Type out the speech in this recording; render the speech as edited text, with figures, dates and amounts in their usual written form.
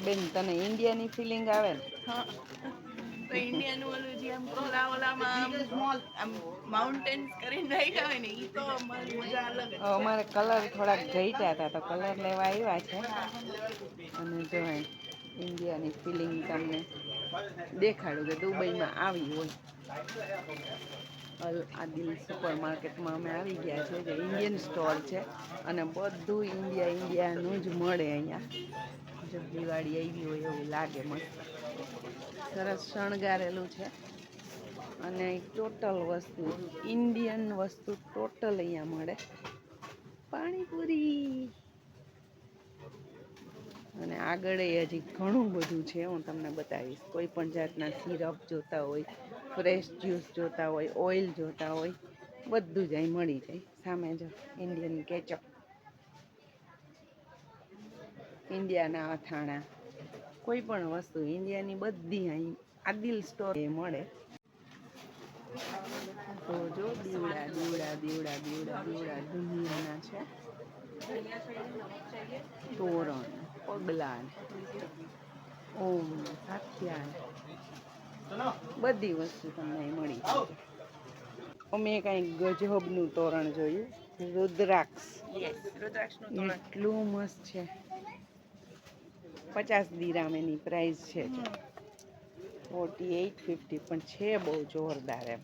બેન તને ઇન્ડિયાની ફિલિંગ આવે ને? હા તો ઇન્ડિયાનું ઓલું જે આમ ખુલ્લા ઓલામાં આમ માઉન્ટેન્સ કરીને રાખ્યા હોય ને ઈ તો મજા અલગ જ છે. અમારે કલર થોડાક ઘટ્યા હતા તો કલર લેવા આવ્યા છે. અને જો ઇન્ડિયાની ફિલિંગ તમને દેખાડું કે દુબઈમાં આવી હોય. અલ આદિલ સુપર માર્કેટમાં અમે આવી ગયા છે જે ઇન્ડિયન સ્ટોર છે. અને બધું ઇન્ડિયાનું જ મળે અહીંયા. જો દિવાળી આવી હોય એવું લાગે મસ્ત. સરસ શણગારેલું છે. અને ટોટલ વસ્તુ ઇન્ડિયન વસ્તુ ટોટલ અહીંયા મળે. પાણીપુરી. અને આગળ હજી ઘણું બધું છે હું તમને બતાવીશ કોઈ પણ જાતના સિરપ જોતા હોય. ફ્રેશ જ્યુસ જોતા હોય ઓઇલ જોતા હોય. બધું જ અહીં મળી જાય સામે જ ઇન્ડિયન કેચઅપ. ઇન્ડિયાના અથાણા. કોઈ પણ વસ્તુ ઇન્ડિયાની બધી અહીં આદિલ સ્ટોર એ મળે. તો જો દીવડા દીવડા દીવડા દીવડા દીવડા દુનિયાના છે. તોરણ પગલાં ઓમ સાથિયા બધી વસ્તુ તમને અહીં મળી જશે. અમે કઈ ગજબનું તોરણ જોયું રુદ્રાક્ષ. યસ રુદ્રાક્ષનું તોરણ એટલું મસ્ત છે. 50 દિરામ એની પ્રાઇસ છે. 48-50 પણ છે બહુ જોરદાર એમ.